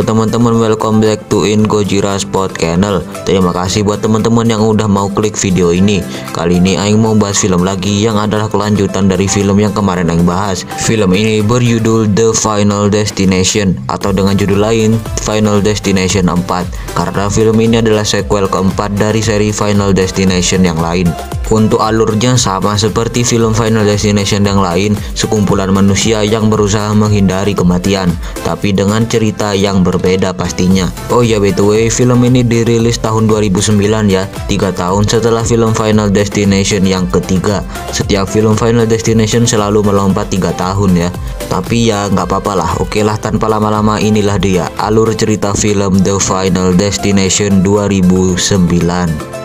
Halo teman-teman, welcome back to In Gojira Sport Channel. Terima kasih buat teman-teman yang udah mau klik video ini. Kali ini Aing mau bahas film lagi yang adalah kelanjutan dari film yang kemarin Aing bahas. Film ini berjudul The Final Destination atau dengan judul lain Final Destination 4, karena film ini adalah sequel keempat dari seri Final Destination yang lain. Untuk alurnya sama seperti film Final Destination yang lain, sekumpulan manusia yang berusaha menghindari kematian, tapi dengan cerita yang berbeda pastinya. Oh ya, by the way, film ini dirilis tahun 2009 ya, 3 tahun setelah film Final Destination yang ketiga. Setiap film Final Destination selalu melompat 3 tahun ya. Tapi ya nggak apa-apa lah, oke lah, tanpa lama-lama inilah dia alur cerita film The Final Destination 2009.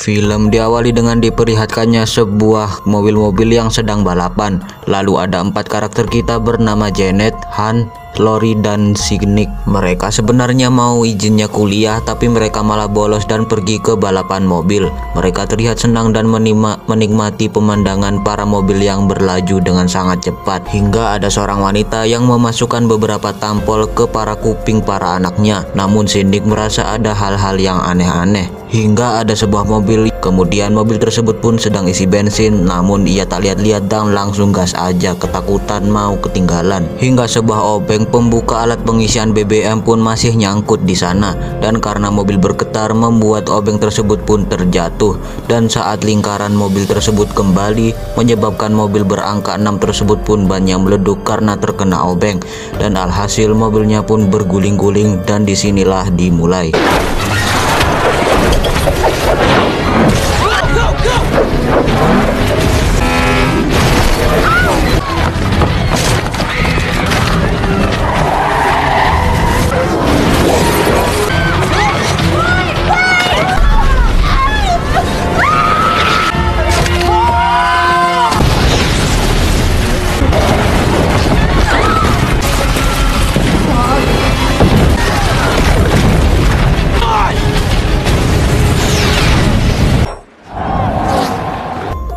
Film diawali dengan diperlihatkannya sebuah mobil-mobil yang sedang balapan. Lalu ada 4 karakter kita bernama Janet, Han, Lori, dan Nick. Mereka sebenarnya mau izinnya kuliah, tapi mereka malah bolos dan pergi ke balapan mobil. Mereka terlihat senang dan menikmati pemandangan para mobil yang berlaju dengan sangat cepat. Hingga ada seorang wanita yang memasukkan beberapa tampol ke para kuping para anaknya. Namun Nick merasa ada hal-hal yang aneh-aneh. Hingga ada sebuah mobil, kemudian mobil tersebut pun sedang isi bensin, namun ia tak lihat-lihat dan langsung gas aja, ketakutan mau ketinggalan. Hingga sebuah obeng pembuka alat pengisian BBM pun masih nyangkut di sana, dan karena mobil bergetar membuat obeng tersebut pun terjatuh. Dan saat lingkaran mobil tersebut kembali, menyebabkan mobil berangka 6 tersebut pun bannya meleduk karena terkena obeng, dan alhasil mobilnya pun berguling-guling, dan disinilah dimulai.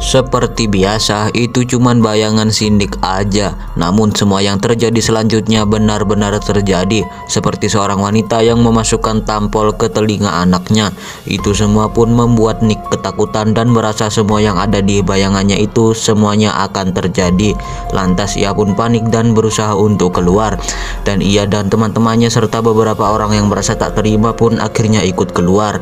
Seperti biasa, itu cuman bayangan Nick aja. Namun semua yang terjadi selanjutnya benar-benar terjadi. Seperti seorang wanita yang memasukkan tampol ke telinga anaknya. Itu semua pun membuat Nick ketakutan dan merasa semua yang ada di bayangannya itu semuanya akan terjadi. Lantas ia pun panik dan berusaha untuk keluar. Dan ia dan teman-temannya serta beberapa orang yang merasa tak terima pun akhirnya ikut keluar.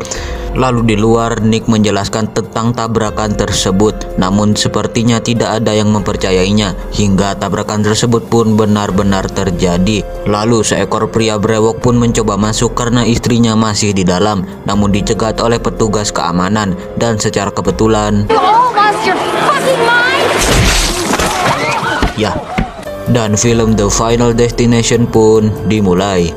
Lalu di luar, Nick menjelaskan tentang tabrakan tersebut. Namun sepertinya tidak ada yang mempercayainya, hingga tabrakan tersebut pun benar-benar terjadi. Lalu seekor pria brewok pun mencoba masuk karena istrinya masih di dalam, namun dicegat oleh petugas keamanan. Dan secara kebetulan, ya, dan film The Final Destination pun dimulai.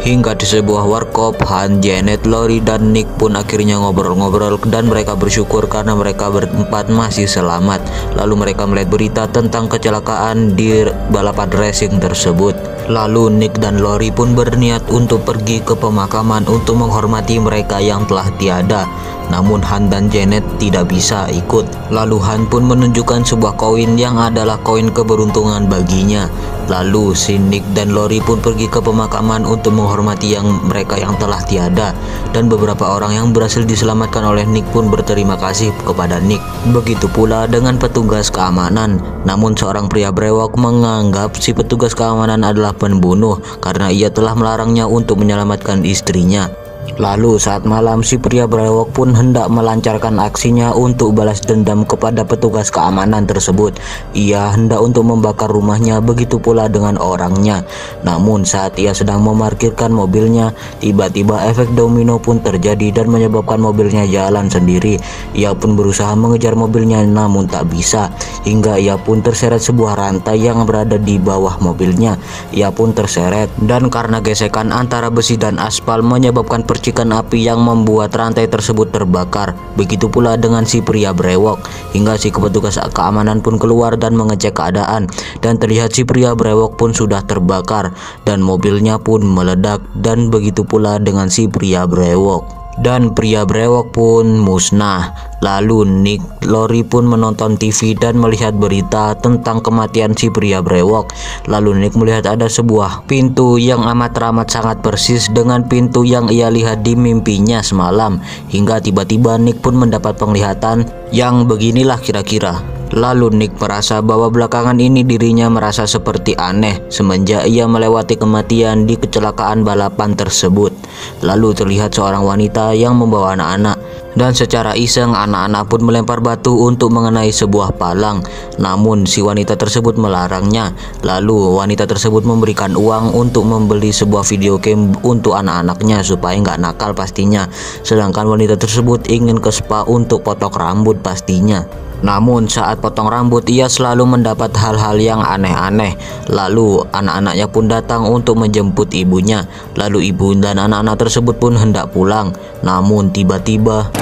Hingga di sebuah warkop, Han, Janet, Lori, dan Nick pun akhirnya ngobrol-ngobrol, dan mereka bersyukur karena mereka berempat masih selamat. Lalu mereka melihat berita tentang kecelakaan di balapan racing tersebut. Lalu Nick dan Lori pun berniat untuk pergi ke pemakaman untuk menghormati mereka yang telah tiada. Namun Han dan Janet tidak bisa ikut. Lalu Han pun menunjukkan sebuah koin yang adalah koin keberuntungan baginya. Lalu Nick dan Lori pun pergi ke pemakaman untuk menghormati mereka yang telah tiada. Dan beberapa orang yang berhasil diselamatkan oleh Nick pun berterima kasih kepada Nick. Begitu pula dengan petugas keamanan. Namun seorang pria brewok menganggap si petugas keamanan adalah pembunuh karena ia telah melarangnya untuk menyelamatkan istrinya. Lalu saat malam, si pria brewok pun hendak melancarkan aksinya untuk balas dendam kepada petugas keamanan tersebut. Ia hendak untuk membakar rumahnya, begitu pula dengan orangnya. Namun saat ia sedang memarkirkan mobilnya, tiba-tiba efek domino pun terjadi dan menyebabkan mobilnya jalan sendiri. Ia pun berusaha mengejar mobilnya namun tak bisa, hingga ia pun terseret sebuah rantai yang berada di bawah mobilnya. Ia pun terseret, dan karena gesekan antara besi dan aspal menyebabkan percikan api yang membuat rantai tersebut terbakar. Begitu pula dengan si pria brewok, hingga si petugas keamanan pun keluar dan mengecek keadaan, dan terlihat si pria brewok pun sudah terbakar dan mobilnya pun meledak, dan begitu pula dengan si pria brewok. dan pria brewok pun musnah. Lalu Nick Lori pun menonton TV dan melihat berita tentang kematian si pria brewok. Lalu Nick melihat ada sebuah pintu yang amat sangat persis dengan pintu yang ia lihat di mimpinya semalam. Hingga tiba-tiba Nick pun mendapat penglihatan yang beginilah kira-kira. Lalu Nick merasa bahwa belakangan ini dirinya merasa seperti aneh semenjak ia melewati kematian di kecelakaan balapan tersebut. Lalu terlihat seorang wanita yang membawa anak-anak, dan secara iseng anak-anak pun melempar batu untuk mengenai sebuah palang. Namun si wanita tersebut melarangnya. Lalu wanita tersebut memberikan uang untuk membeli sebuah video game untuk anak-anaknya supaya nggak nakal pastinya. Sedangkan wanita tersebut ingin ke spa untuk potong rambut pastinya. Namun saat potong rambut ia selalu mendapat hal-hal yang aneh-aneh. Lalu anak-anaknya pun datang untuk menjemput ibunya. Lalu ibu dan anak-anak tersebut pun hendak pulang. Namun tiba-tiba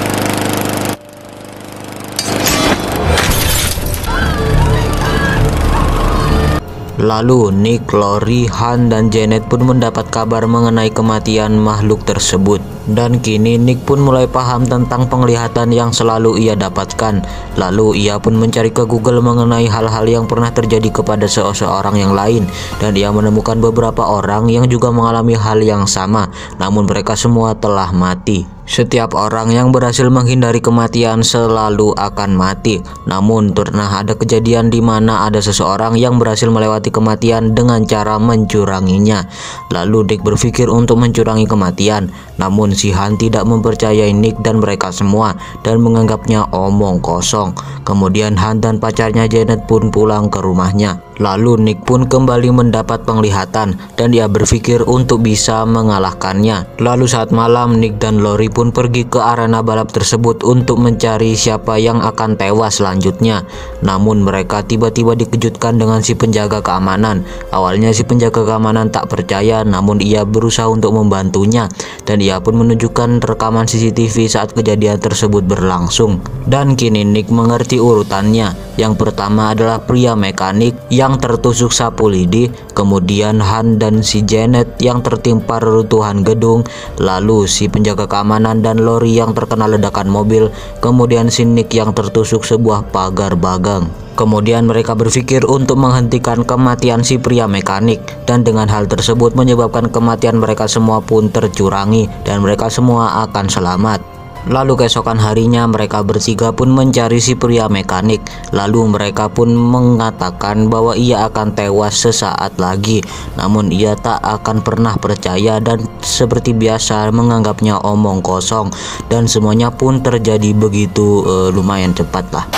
Nick, Lori, Han, dan Janet pun mendapat kabar mengenai kematian makhluk tersebut. Dan kini Nick pun mulai paham tentang penglihatan yang selalu ia dapatkan. Lalu ia pun mencari ke Google mengenai hal-hal yang pernah terjadi kepada seseorang yang lain. Dan ia menemukan beberapa orang yang juga mengalami hal yang sama, namun mereka semua telah mati. Setiap orang yang berhasil menghindari kematian selalu akan mati. Namun pernah ada kejadian di mana ada seseorang yang berhasil melewati kematian dengan cara mencuranginya. Lalu Nick berpikir untuk mencurangi kematian. Namun si Han tidak mempercayai Nick dan mereka semua dan menganggapnya omong kosong. Kemudian Han dan pacarnya Janet pun pulang ke rumahnya. Lalu Nick pun kembali mendapat penglihatan dan dia berpikir untuk bisa mengalahkannya. Lalu saat malam Nick dan Lori pun pergi ke arena balap tersebut untuk mencari siapa yang akan tewas selanjutnya. Namun mereka tiba-tiba dikejutkan dengan si penjaga keamanan. Awalnya si penjaga keamanan tak percaya, namun ia berusaha untuk membantunya dan ia pun menunjukkan rekaman CCTV saat kejadian tersebut berlangsung. Dan kini Nick mengerti urutannya. Yang pertama adalah pria mekanik yang tertusuk sapu lidi, kemudian Han dan si Janet yang tertimpa reruntuhan gedung, lalu si penjaga keamanan dan Lori yang terkena ledakan mobil, kemudian si Nick yang tertusuk sebuah pagar bagang. Kemudian mereka berpikir untuk menghentikan kematian si pria mekanik, dan dengan hal tersebut menyebabkan kematian mereka semua pun tercurangi dan mereka semua akan selamat. Lalu keesokan harinya mereka bertiga pun mencari si pria mekanik. Lalu mereka pun mengatakan bahwa ia akan tewas sesaat lagi. Namun ia tak akan pernah percaya dan seperti biasa menganggapnya omong kosong. Dan semuanya pun terjadi begitu lumayan cepat lah.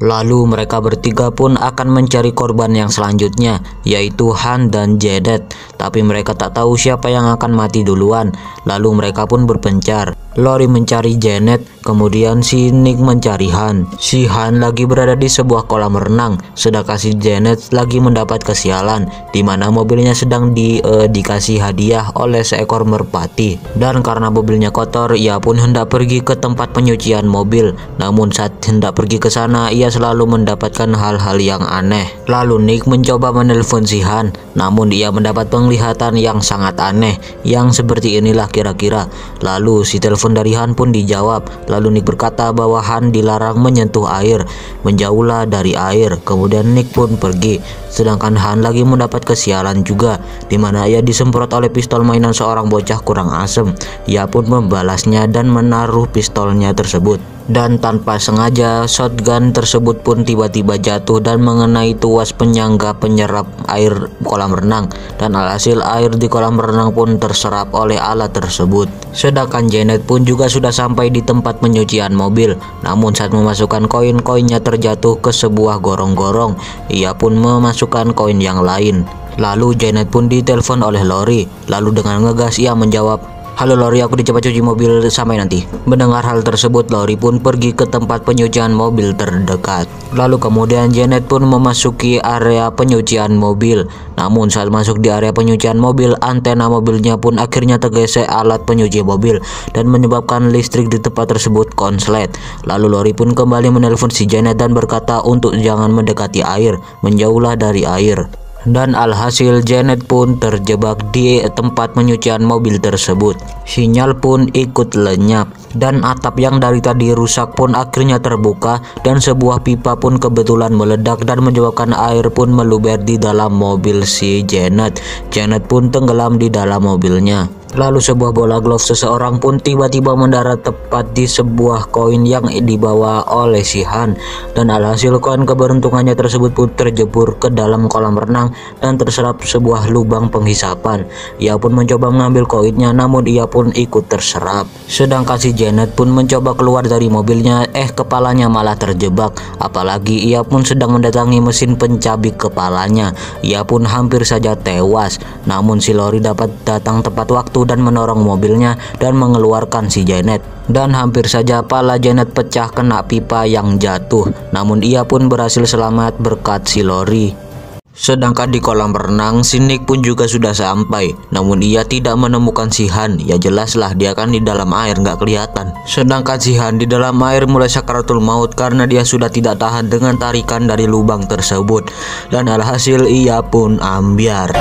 Lalu mereka bertiga pun akan mencari korban yang selanjutnya, yaitu Han dan Janet. Tapi mereka tak tahu siapa yang akan mati duluan. Lalu mereka pun berpencar. Lori mencari Janet, kemudian si Nick mencari Han. Si Han lagi berada di sebuah kolam renang, sedangkan si Janet lagi mendapat kesialan, di mana mobilnya sedang dikasih hadiah oleh seekor merpati. Dan karena mobilnya kotor, ia pun hendak pergi ke tempat penyucian mobil. Namun saat hendak pergi ke sana, ia selalu mendapatkan hal-hal yang aneh. Lalu Nick mencoba menelpon si Han, namun ia mendapat penglihatan yang sangat aneh, yang seperti inilah kira-kira. Lalu si telepon dari Han pun dijawab. Lalu Nick berkata bahwa Han dilarang menyentuh air, menjauhlah dari air. Kemudian Nick pun pergi, sedangkan Han lagi mendapat kesialan juga, di mana ia disemprot oleh pistol mainan seorang bocah kurang asem. Ia pun membalasnya dan menaruh pistolnya tersebut. Dan tanpa sengaja shotgun tersebut pun tiba-tiba jatuh dan mengenai tuas penyangga penyerap air kolam renang, dan alhasil air di kolam renang pun terserap oleh alat tersebut. Sedangkan Janet pun juga sudah sampai di tempat penyucian mobil, namun saat memasukkan koin-koinnya terjatuh ke sebuah gorong-gorong. Ia pun memasukkan koin yang lain. Lalu Janet pun ditelepon oleh Lori. Lalu dengan ngegas ia menjawab, "Halo Lori, aku dicoba cuci mobil sampai nanti." Mendengar hal tersebut, Lori pun pergi ke tempat penyucian mobil terdekat. Lalu kemudian Janet pun memasuki area penyucian mobil. Namun saat masuk di area penyucian mobil, antena mobilnya pun akhirnya tergesek alat penyuci mobil dan menyebabkan listrik di tempat tersebut konslet. Lalu Lori pun kembali menelpon si Janet dan berkata untuk jangan mendekati air, menjauhlah dari air. Dan alhasil Janet pun terjebak di tempat penyucian mobil tersebut. Sinyal pun ikut lenyap dan atap yang dari tadi rusak pun akhirnya terbuka dan sebuah pipa pun kebetulan meledak dan menyebabkan air pun meluber di dalam mobil si Janet. Janet pun tenggelam di dalam mobilnya. Lalu sebuah bola glove seseorang pun tiba-tiba mendarat tepat di sebuah koin yang dibawa oleh si Han. Dan alhasil koin keberuntungannya tersebut pun terjebur ke dalam kolam renang dan terserap sebuah lubang penghisapan. Ia pun mencoba mengambil koinnya namun ia pun ikut terserap. Sedangkan si Janet pun mencoba keluar dari mobilnya, kepalanya malah terjebak. Apalagi ia pun sedang mendatangi mesin pencabik kepalanya. Ia pun hampir saja tewas. Namun si Lori dapat datang tepat waktu dan menorong mobilnya dan mengeluarkan si Janet. Dan hampir saja pala Janet pecah kena pipa yang jatuh. Namun ia pun berhasil selamat berkat si Lori. Sedangkan di kolam renang, si Nick pun juga sudah sampai. Namun ia tidak menemukan si Han. Ya jelaslah dia kan di dalam air nggak kelihatan. Sedangkan si Han di dalam air mulai sakaratul maut karena dia sudah tidak tahan dengan tarikan dari lubang tersebut. Dan alhasil ia pun ambyar.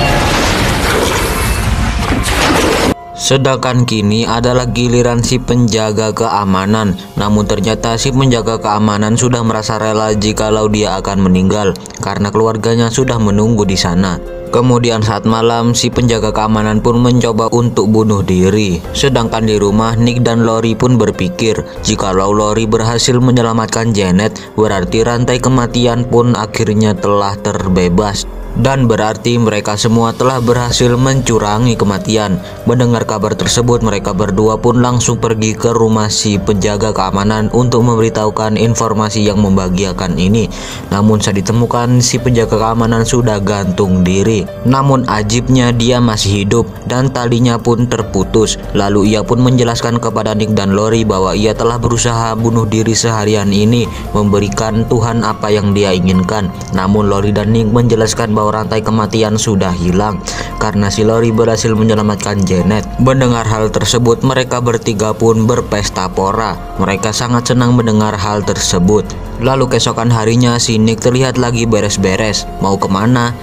Sedangkan kini adalah giliran si penjaga keamanan. Namun ternyata si penjaga keamanan sudah merasa rela jikalau dia akan meninggal karena keluarganya sudah menunggu di sana. Kemudian saat malam si penjaga keamanan pun mencoba untuk bunuh diri. Sedangkan di rumah Nick dan Lori pun berpikir jikalau Lori berhasil menyelamatkan Janet, berarti rantai kematian pun akhirnya telah terbebas. Dan berarti mereka semua telah berhasil mencurangi kematian. Mendengar kabar tersebut, mereka berdua pun langsung pergi ke rumah si penjaga keamanan untuk memberitahukan informasi yang membahagiakan ini. Namun saat ditemukan, si penjaga keamanan sudah gantung diri. Namun ajibnya dia masih hidup dan talinya pun terputus. Lalu ia pun menjelaskan kepada Nick dan Lori bahwa ia telah berusaha bunuh diri seharian ini, memberikan Tuhan apa yang dia inginkan. Namun Lori dan Nick menjelaskan bahwa rantai kematian sudah hilang karena si Lori berhasil menyelamatkan Janet. Mendengar hal tersebut, mereka bertiga pun berpesta pora. Mereka sangat senang mendengar hal tersebut. Lalu keesokan harinya si Nick terlihat lagi beres-beres. Mau kemana?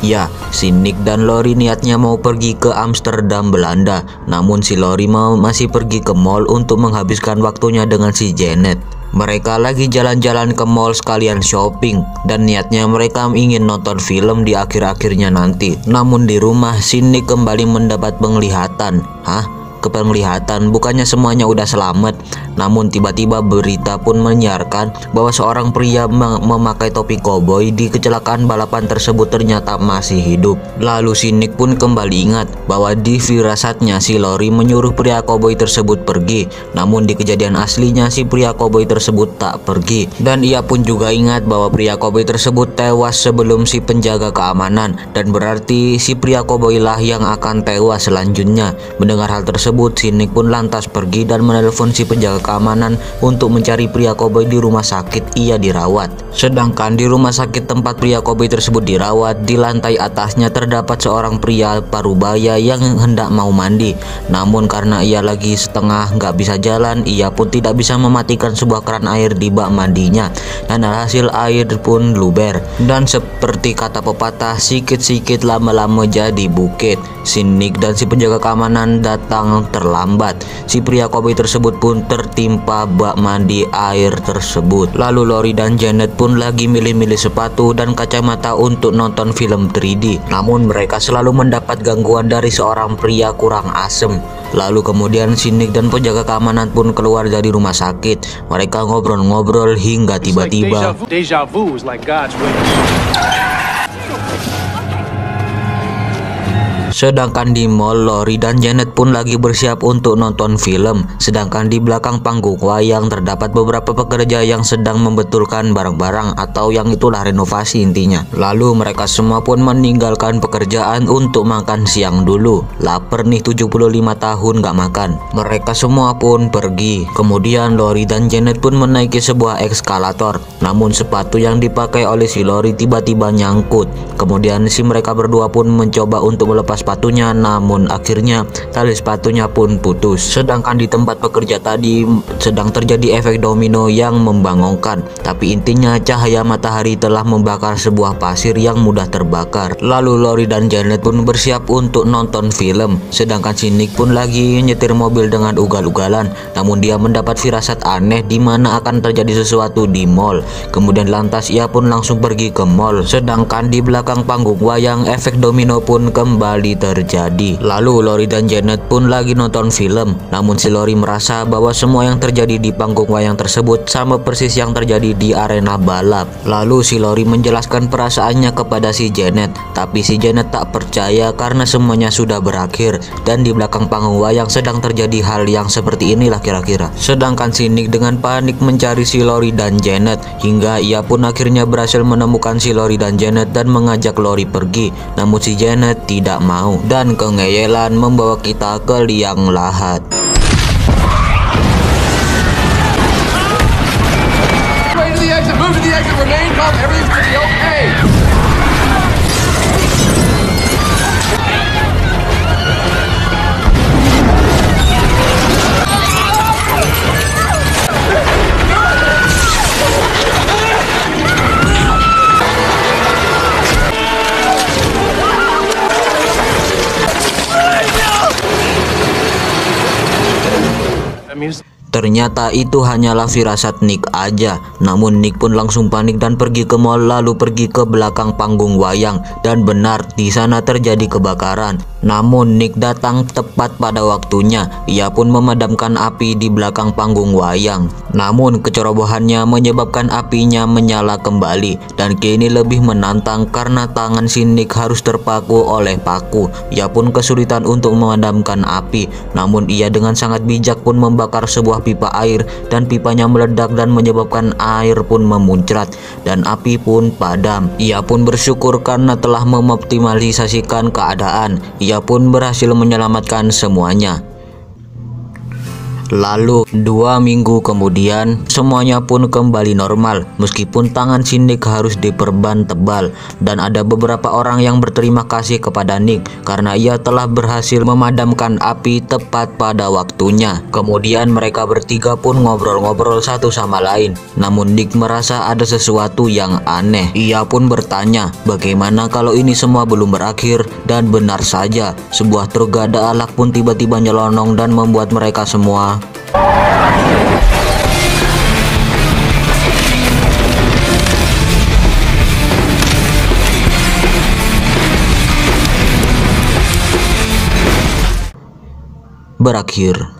Ya, si Nick dan Lori niatnya mau pergi ke Amsterdam, Belanda. Namun si Lori masih pergi ke mall untuk menghabiskan waktunya dengan si Janet. Mereka lagi jalan-jalan ke mall sekalian shopping dan niatnya mereka ingin nonton film di akhir-akhirnya nanti. Namun di rumah si Nick kembali mendapat penglihatan. Penglihatan, bukannya semuanya udah selamat. Namun tiba-tiba berita pun menyiarkan bahwa seorang pria memakai topi koboi di kecelakaan balapan tersebut ternyata masih hidup. Lalu si Nick pun kembali ingat bahwa di firasatnya si Lori menyuruh pria koboi tersebut pergi. Namun di kejadian aslinya si pria koboi tersebut tak pergi. Dan ia pun juga ingat bahwa pria koboi tersebut tewas sebelum si penjaga keamanan. Dan berarti si pria koboi lah yang akan tewas selanjutnya. Mendengar hal tersebut, si Nick pun lantas pergi dan menelpon si penjaga keamanan untuk mencari pria koboi di rumah sakit ia dirawat. Sedangkan di rumah sakit tempat pria koboi tersebut dirawat, di lantai atasnya terdapat seorang pria parubaya yang hendak mau mandi. Namun karena ia lagi setengah nggak bisa jalan, ia pun tidak bisa mematikan sebuah keran air di bak mandinya. Dan alhasil air pun luber. Dan seperti kata pepatah, sikit-sikit lama-lama jadi bukit. Si Nick dan si penjaga keamanan datang terlambat. Si pria koboi tersebut pun tertimpa bak mandi air tersebut. Lalu Lori dan Janet pun lagi milih-milih sepatu dan kacamata untuk nonton film 3D. Namun mereka selalu mendapat gangguan dari seorang pria kurang asem. Lalu kemudian si Nick dan penjaga keamanan pun keluar dari rumah sakit. Mereka ngobrol-ngobrol hingga tiba-tiba sedangkan di mall, Lori dan Janet pun lagi bersiap untuk nonton film. Sedangkan di belakang panggung wayang terdapat beberapa pekerja yang sedang membetulkan barang-barang atau yang itulah renovasi intinya. Lalu mereka semua pun meninggalkan pekerjaan untuk makan siang dulu. Laper nih, 75 tahun gak makan. Mereka semua pun pergi. Kemudian Lori dan Janet pun menaiki sebuah eskalator. Namun sepatu yang dipakai oleh si Lori tiba-tiba nyangkut. Kemudian si mereka berdua pun mencoba untuk melepas sepatunya, namun akhirnya tali sepatunya pun putus. Sedangkan di tempat pekerja tadi sedang terjadi efek domino yang membangunkan. Tapi intinya cahaya matahari telah membakar sebuah pasir yang mudah terbakar. Lalu Lori dan Janet pun bersiap untuk nonton film. Sedangkan si Nick pun lagi nyetir mobil dengan ugal-ugalan. Namun dia mendapat firasat aneh di mana akan terjadi sesuatu di mall. Kemudian lantas ia pun langsung pergi ke mall. Sedangkan di belakang panggung wayang efek domino pun kembali terjadi. Lalu Lori dan Janet pun lagi nonton film. Namun si Lori merasa bahwa semua yang terjadi di panggung wayang tersebut sama persis yang terjadi di arena balap. Lalu si Lori menjelaskan perasaannya kepada si Janet. Tapi si Janet tak percaya karena semuanya sudah berakhir. Dan di belakang panggung wayang sedang terjadi hal yang seperti inilah kira-kira. Sedangkan si Nick dengan panik mencari si Lori dan Janet. Hingga ia pun akhirnya berhasil menemukan si Lori dan Janet dan mengajak Lori pergi. Namun si Janet tidak mau dan kengeyelan membawa kita ke liang lahat. Ternyata itu hanyalah firasat Nick aja. Namun Nick pun langsung panik dan pergi ke mall, lalu pergi ke belakang panggung wayang. Dan benar di sana terjadi kebakaran. Namun Nick datang tepat pada waktunya. Ia pun memadamkan api di belakang panggung wayang. Namun kecerobohannya menyebabkan apinya menyala kembali. Dan kini lebih menantang karena tangan si Nick harus terpaku oleh paku. Ia pun kesulitan untuk memadamkan api. Namun ia dengan sangat bijak pun membakar sebuah pipa air dan pipanya meledak dan menyebabkan air pun memuncrat dan api pun padam. Ia pun bersyukur karena telah mengoptimalisasikan keadaan. Ia pun berhasil menyelamatkan semuanya. Lalu 2 minggu kemudian semuanya pun kembali normal, meskipun tangan si Nick harus diperban tebal. Dan ada beberapa orang yang berterima kasih kepada Nick karena ia telah berhasil memadamkan api tepat pada waktunya. Kemudian mereka bertiga pun ngobrol-ngobrol satu sama lain. Namun Nick merasa ada sesuatu yang aneh. Ia pun bertanya bagaimana kalau ini semua belum berakhir. Dan benar saja, sebuah truk gada alak pun tiba-tiba nyelonong dan membuat mereka semua berakhir.